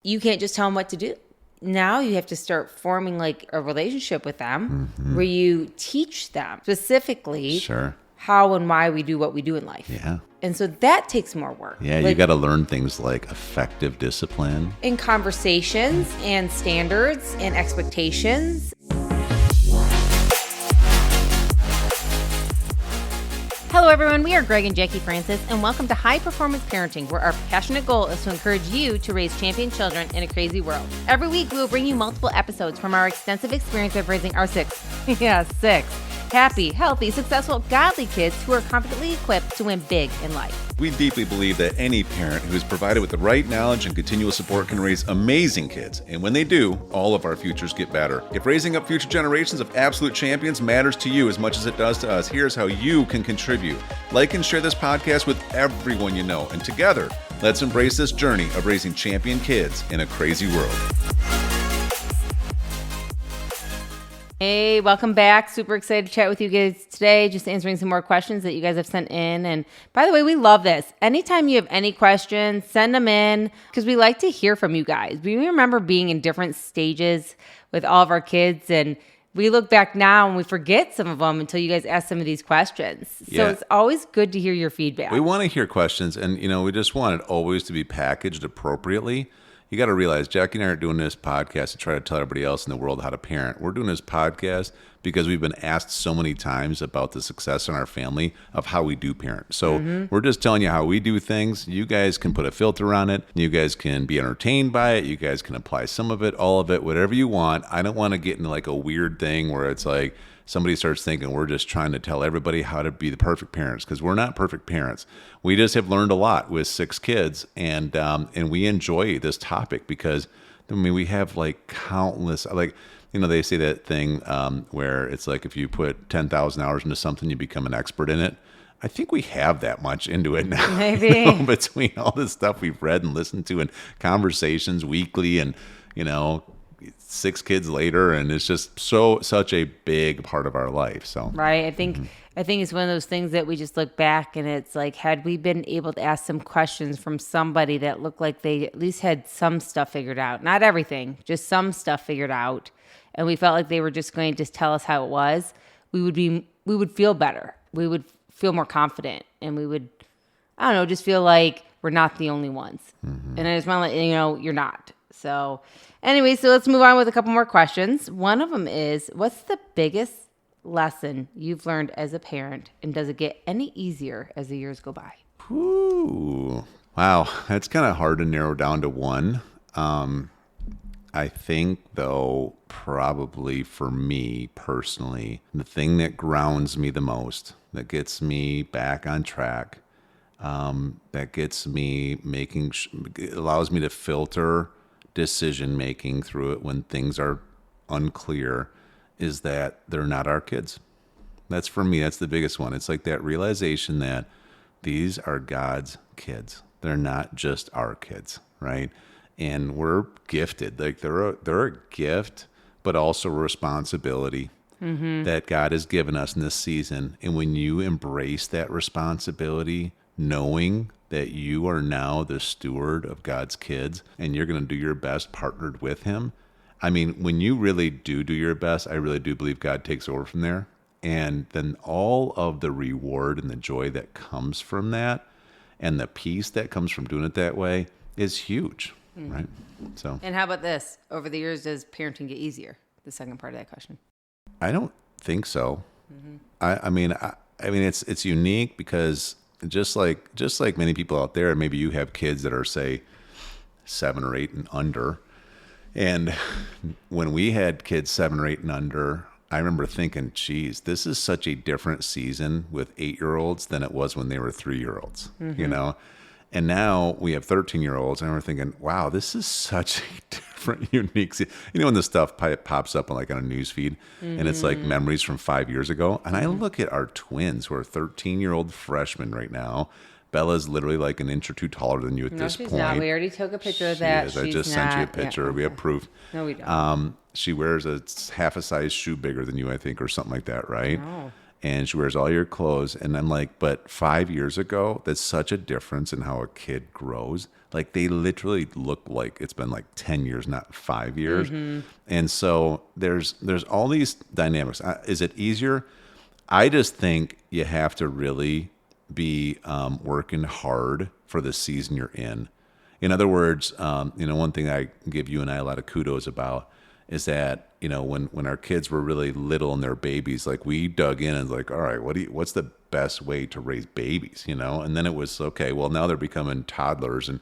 You can't just tell them what to do. Now you have to start forming like a relationship with them where you teach them specifically how and why we do what we do in life. Yeah. And so that takes more work. Yeah, you got to learn things like effective discipline. In conversations and standards and expectations. Hello, everyone. We are Greg and Jacquie Francis, and welcome to High Performance Parenting, where our passionate goal is to encourage you to raise champion children in a crazy world. Every week, we will bring you multiple episodes from our extensive experience of raising our six happy, healthy, successful, godly kids who are confidently equipped to win big in life. We deeply believe that any parent who is provided with the right knowledge and continual support can raise amazing kids. And when they do, all of our futures get better. If raising up future generations of absolute champions matters to you as much as it does to us, here's how you can contribute. Like and share this podcast with everyone you know. And together, let's embrace this journey of raising champion kids in a crazy world. Hey, welcome back. Super excited to chat with you guys today. Just answering some more questions that you guys have sent in. And by the way, we love this. Anytime you have any questions, send them in because we like to hear from you guys. We remember being in different stages with all of our kids, and we look back now and we forget some of them until you guys ask some of these questions. So it's always good to hear your feedback. We want to hear questions, and we just want it always to be packaged appropriately. You got to realize Jacquie and I aren't doing this podcast to try to tell everybody else in the world how to parent. We're doing this podcast because we've been asked so many times about the success in our family of how we do parent. So we're just telling you how we do things. You guys can put a filter on it. You guys can be entertained by it. You guys can apply some of it, all of it, whatever you want. I don't want to get into like a weird thing where it's like somebody starts thinking we're just trying to tell everybody how to be the perfect parents, because we're not perfect parents. We just have learned a lot with 6 kids, and we enjoy this topic because, we have like countless, they say that thing where it's like if you put 10,000 hours into something, you become an expert in it. I think we have that much into it now. Maybe. Between all this stuff we've read and listened to and conversations weekly and, 6 kids later, and it's just such a big part of our life. So right, I think it's one of those things that we just look back and it's like, had we been able to ask some questions from somebody that looked like they at least had some stuff figured out, not everything, just some stuff figured out, and we felt like they were just going to just tell us how it was, we would feel better, we would feel more confident, and we would, I don't know, just feel like we're not the only ones. And I just want to let you know you're not. So anyway, so let's move on with a couple more questions. One of them is, what's the biggest lesson you've learned as a parent, and does it get any easier as the years go by? Ooh, wow. That's kind of hard to narrow down to one. I think, though, probably for me personally, the thing that grounds me the most, that gets me back on track, that gets me it allows me to filter decision making through it when things are unclear, is that they're not our kids. That's, for me, that's the biggest one. It's like that realization that these are God's kids. They're not just our kids, right? And we're gifted. Like they're a gift, but also a responsibility that God has given us in this season. And when you embrace that responsibility, knowing that you are now the steward of God's kids and you're going to do your best partnered with him. When you really do your best, I really do believe God takes over from there. And then all of the reward and the joy that comes from that and the peace that comes from doing it that way is huge, right? So. And how about this? Over the years, does parenting get easier? The second part of that question. I don't think so. It's unique because just like many people out there, maybe you have kids that are, say, 7 or 8 and under. And when we had kids 7 or 8 and under, I remember thinking, geez, this is such a different season with 8-year-olds than it was when they were 3-year-olds, And now we have 13-year-olds, and we're thinking, wow, this is such a different, unique season. When the stuff pops up on a news feed, and it's like memories from 5 years ago. And I look at our twins, who are 13-year-old freshmen right now. Bella's literally like an inch or 2 taller than you at this point. No, she's not. We already took a picture of that. I just sent you a picture. Yeah, we have proof. No, we don't. She wears a half a size shoe bigger than you, I think, or something like that, right? Oh. And she wears all your clothes. And I'm like, but 5 years ago, that's such a difference in how a kid grows. like they literally look like it's been like 10 years, not 5 years. And so there's all these dynamics. Is it easier? I just think you have to really be working hard for the season you're in. In other words, one thing I give you and I a lot of kudos about is that, when our kids were really little and they're babies, like we dug in and like, all right, what's the best way to raise babies, And then it was, okay, well, now they're becoming toddlers, and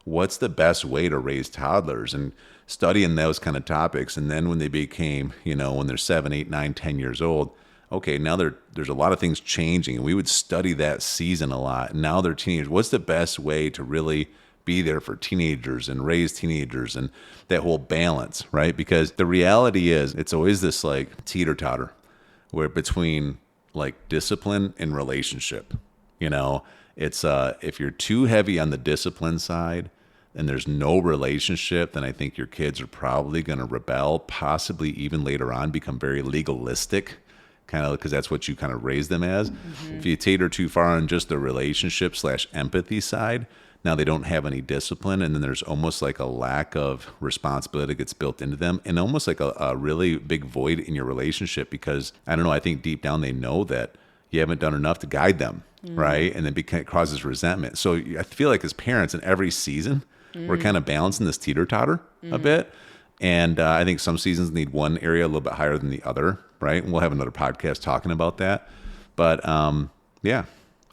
what's the best way to raise toddlers, and studying those kind of topics. And then when they became, when they're 7, 8, 9, 10 years old, okay, now there's a lot of things changing, and we would study that season a lot. And now they're teenagers. What's the best way to really be there for teenagers and raise teenagers and that whole balance, right? Because the reality is it's always this like teeter-totter where between like discipline and relationship, it's if you're too heavy on the discipline side and there's no relationship, then I think your kids are probably going to rebel, possibly even later on become very legalistic, kind of because that's what you kind of raise them as. If you tater too far on just the relationship / empathy side, now they don't have any discipline, and then there's almost like a lack of responsibility that gets built into them, and almost like a really big void in your relationship because, I don't know, I think deep down they know that you haven't done enough to guide them, right? And then it causes resentment. So I feel like as parents in every season, we're kind of balancing this teeter-totter a bit. And I think some seasons need one area a little bit higher than the other, right? And we'll have another podcast talking about that. But yeah,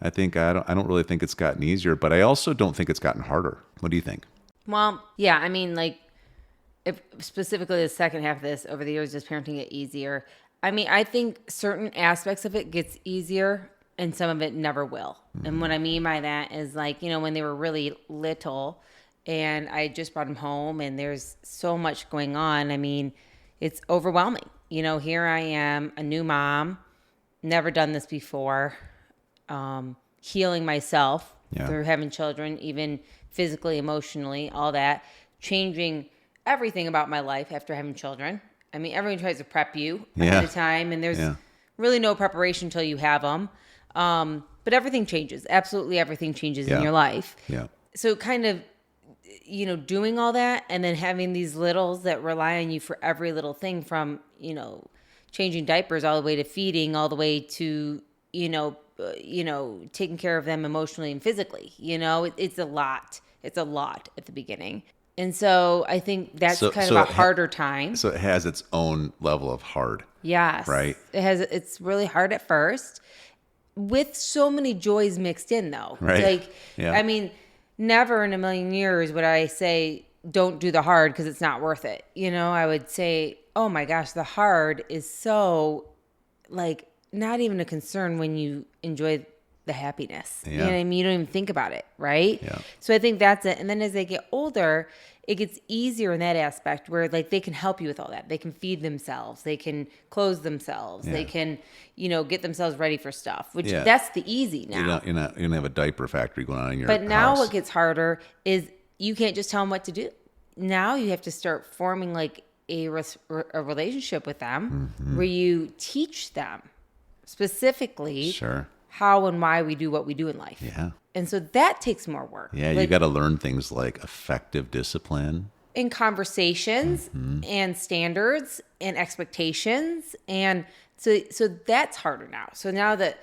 I think I don't really think it's gotten easier, but I also don't think it's gotten harder. What do you think? Well, yeah, I mean, like, if specifically the second half of this, over the years, does parenting get easier? I mean, I think certain aspects of it gets easier and some of it never will. And what I mean by that is like, when they were really little and I just brought them home and there's so much going on. I mean, it's overwhelming. Here I am, a new mom, never done this before, healing myself through having children, even physically, emotionally, all that, changing everything about my life after having children. I mean, everyone tries to prep you ahead of time, and there's really no preparation until you have them. But everything changes. Absolutely everything changes in your life. Yeah. So kind of, doing all that and then having these littles that rely on you for every little thing from, changing diapers all the way to feeding, all the way to, taking care of them emotionally and physically. It's a lot. It's a lot at the beginning. And so I think that's kind of a harder time. So it has its own level of hard. Yes. Right. It's really hard at first with so many joys mixed in though. Right. I mean, never in a million years would I say, don't do the hard because it's not worth it. I would say, oh my gosh, the hard is so like not even a concern when you enjoy the happiness. Yeah. You know what I mean? You don't even think about it, right? Yeah. So I think that's it. And then as they get older, it gets easier in that aspect where like they can help you with all that. They can feed themselves. They can clothe themselves. Yeah. They can, get themselves ready for stuff, which that's the easy now. You don't have a diaper factory going on in your But now house. what gets harder is you can't just tell them what to do. Now you have to start forming like a relationship with them where you teach them specifically how and why we do what we do in life. Yeah. And so that takes more work. Yeah, you got to learn things like effective discipline. In conversations and standards and expectations. And so that's harder now. So now that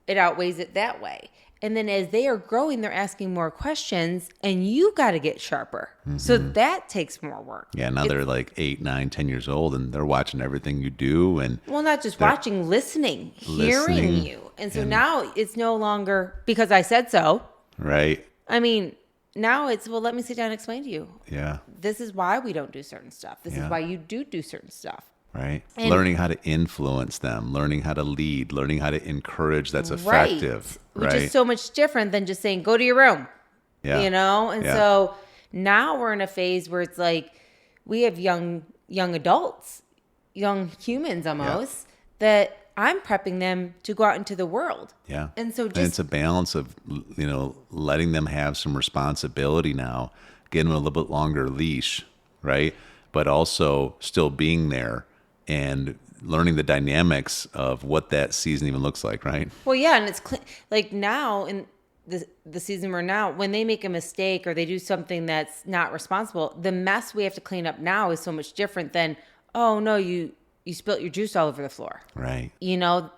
it outweighs it that way. And then as they are growing, they're asking more questions and you got to get sharper. So that takes more work. Yeah, now they're like 8, 9, 10 years old and they're watching everything you do. And well, not just watching, listening, hearing you. And so now it's no longer because I said so. Right. I mean, now it's, well, let me sit down and explain to you. Yeah. This is why we don't do certain stuff. This is why you do certain stuff. Right. And learning how to influence them, learning how to lead, learning how to encourage that's effective. Which is so much different than just saying, go to your room. Yeah. And so now we're in a phase where it's like we have young adults, young humans almost, that I'm prepping them to go out into the world. Yeah. And so and it's a balance of, letting them have some responsibility now, getting them a little bit longer leash, right? But also still being there and learning the dynamics of what that season even looks like, right? Well, yeah, and it's like now, and the season we're now, when they make a mistake or they do something that's not responsible, the mess we have to clean up now is so much different than, oh no, you spilt your juice all over the floor. Right. You know,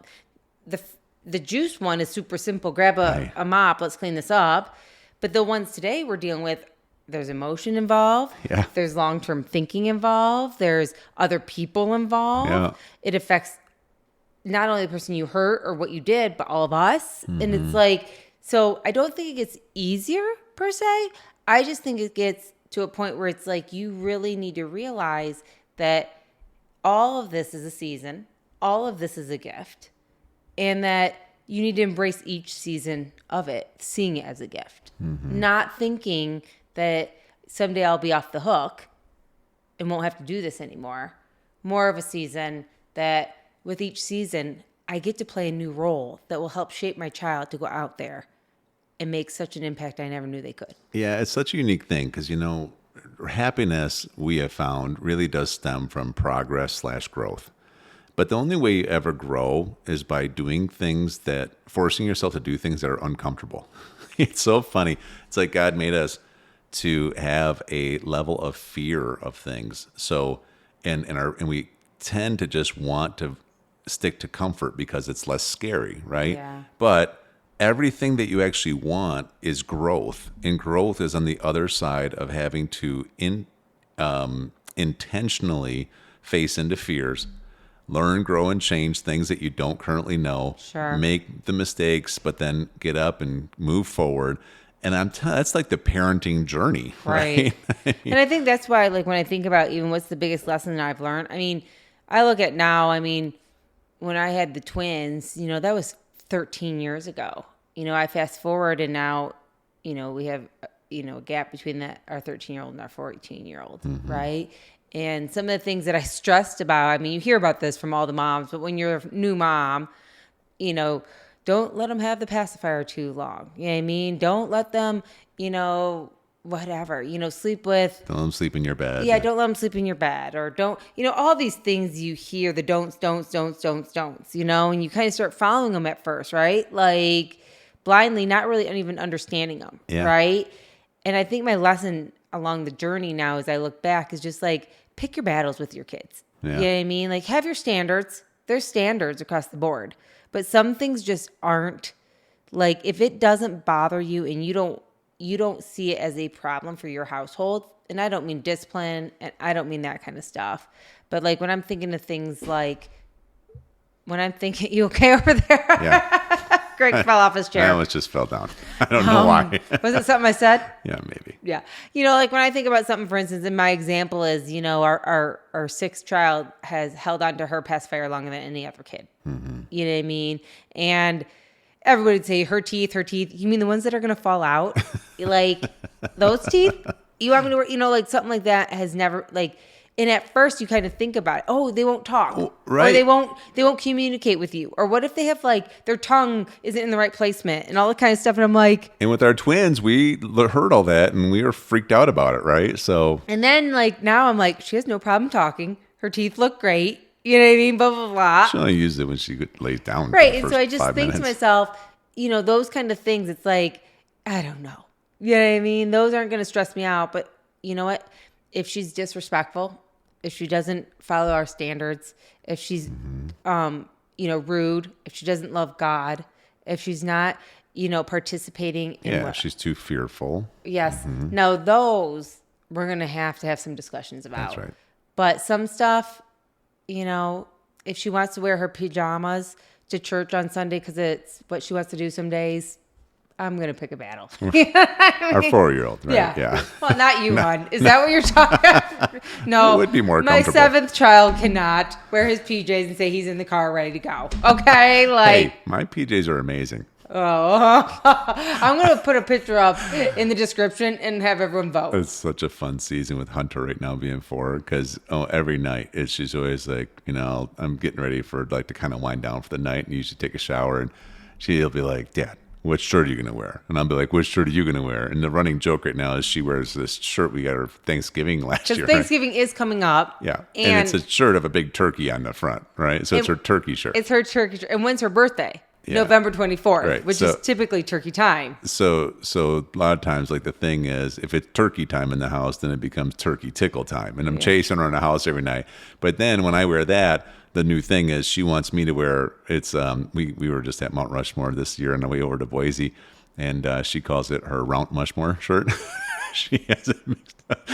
the juice one is super simple. Grab a mop, let's clean this up. But the ones today we're dealing with, there's emotion involved. Yeah. There's long-term thinking involved. There's other people involved. Yeah. It affects not only the person you hurt or what you did, but all of us. And it's like, so I don't think it gets easier per se. I just think it gets to a point where it's like you really need to realize that all of this is a season. All of this is a gift. And that you need to embrace each season of it, seeing it as a gift. Not thinking that someday I'll be off the hook and won't have to do this anymore. More of a season that with each season, I get to play a new role that will help shape my child to go out there and make such an impact I never knew they could. Yeah, it's such a unique thing because, happiness we have found really does stem from progress/growth. But the only way you ever grow is by doing things forcing yourself to do things that are uncomfortable. It's so funny. It's like God made us to have a level of fear of things. So, and we tend to just want to stick to comfort because it's less scary, right? Yeah. But everything that you actually want is growth, and growth is on the other side of having to intentionally face into fears, learn, grow, and change things that you don't currently know. Sure. Make the mistakes, but then get up and move forward. And that's like the parenting journey, right? And I think that's why, like, when I think about even what's the biggest lesson that I've learned, I mean, I look at now, I mean, when I had the twins, that was 13 years ago. I fast forward and now, we have, a gap between our 13-year-old and our 14-year-old, right? And some of the things that I stressed about, I mean, you hear about this from all the moms, but when you're a new mom, don't let them have the pacifier too long. You know what I mean? Don't let them, whatever, sleep with. Don't let them sleep in your bed. Yeah, don't let them sleep in your bed. Or don't, all these things you hear, the don'ts, and you kind of start following them at first, right? Like blindly, not really even understanding them, right? And I think my lesson along the journey now as I look back is just like, pick your battles with your kids. Yeah. You know what I mean? Like have your standards. There's standards across the board. But some things just aren't, like if it doesn't bother you and you don't see it as a problem for your household, and I don't mean discipline and I don't mean that kind of stuff. But like when I'm thinking of things like you okay over there? Yeah. Greg fell off his chair. I almost just fell down. I don't know why. Was it something I said? Yeah, maybe. Yeah. Like when I think about something, for instance, and my example is, our sixth child has held on to her pacifier longer than any other kid. You know what I mean? And everybody would say her teeth. You mean the ones that are going to fall out? Like those teeth? You want me to work, like something like that has never and at first you kind of think about it. Oh, they won't talk. Right. Or they won't communicate with you. Or what if they have their tongue isn't in the right placement and all that kind of stuff. And I'm like. And with our twins, we heard all that and we were freaked out about it, right? So. And then now I'm like, she has no problem talking. Her teeth look great. You know what I mean? Blah, blah, blah. She only used it when she lays down. Right. And so I just think to myself, those kind of things, it's like, I don't know. You know what I mean? Those aren't going to stress me out. But you know what? If she's disrespectful, if she doesn't follow our standards, if she's, rude, if she doesn't love God, if she's not, participating in she's too fearful. Yes. No, those we're going to have some discussions about. That's right. But some stuff, if she wants to wear her pajamas to church on Sunday because it's what she wants to do some days, I'm going to pick a battle. Our 4-year-old, right? Yeah. Well, not you, hon. Is that what you're talking about? No. It would be more my comfortable. 7th child cannot wear his PJs and say he's in the car ready to go. Okay? Hey, my PJs are amazing. Oh, I'm going to put a picture up in the description and have everyone vote. It's such a fun season with Hunter right now being 4 because every night she's always like, I'm getting ready for to kind of wind down for the night and usually take a shower and she'll be like, Dad, which shirt are you going to wear? And I'll be like, which shirt are you going to wear? And the running joke right now is she wears this shirt we got her Thanksgiving last year. Because Thanksgiving is coming up. Yeah. And it's a shirt of a big turkey on the front, right? So it's her turkey shirt. It's her turkey shirt. And when's her birthday? November 24th, Right. which is typically turkey time. So a lot of times, like, the thing is, if it's turkey time in the house, then it becomes turkey tickle time, and I'm chasing her in the house every night. But then when I wear that, the new thing is she wants me to wear. It's we were just at Mount Rushmore this year on the way over to Boise, and she calls it her Mount Rushmore shirt. She has it mixed up.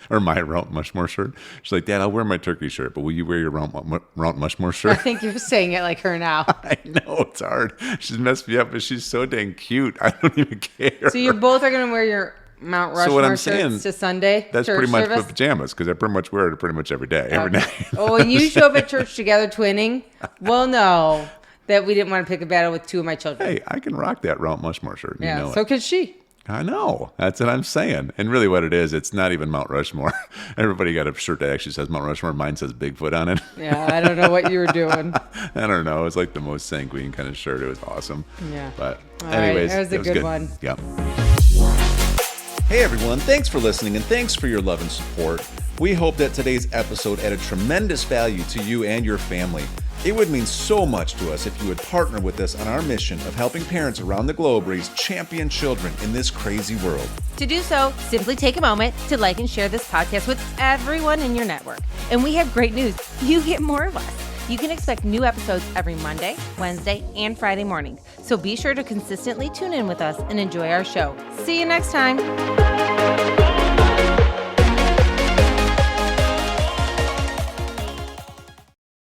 Or my Mount Rushmore shirt. She's like, Dad, I'll wear my turkey shirt, but will you wear your Mount Rushmore I shirt? think you're saying it like her now. I know, it's hard. She's messed me up, but she's so dang cute. I don't even care. So you both are going to wear your Mount Rushmore what I'm shirts saying, to Sunday That's church pretty much service? pajamas, because I pretty much wear it pretty much every day. Every day. Oh, when you show up at church together twinning, we'll know that we didn't want to pick a battle with two of my children. Hey, I can rock that Mount Rushmore shirt. Yeah, You know so it. could she. I know. That's what I'm saying. And really what it is, it's not even Mount Rushmore. Everybody got a shirt that actually says Mount Rushmore. Mine says Bigfoot on it. Yeah, I don't know what you were doing. I don't know. It was like the most sanguine kind of shirt. It was awesome. Yeah. But All right, anyways, that was a it was good one. Yeah. Hey everyone, thanks for listening and thanks for your love and support. We hope that today's episode added tremendous value to you and your family. It would mean so much to us if you would partner with us on our mission of helping parents around the globe raise champion children in this crazy world. To do so, simply take a moment to like and share this podcast with everyone in your network. And we have great news. You get more of us. You can expect new episodes every Monday, Wednesday, and Friday mornings. So be sure to consistently tune in with us and enjoy our show. See you next time.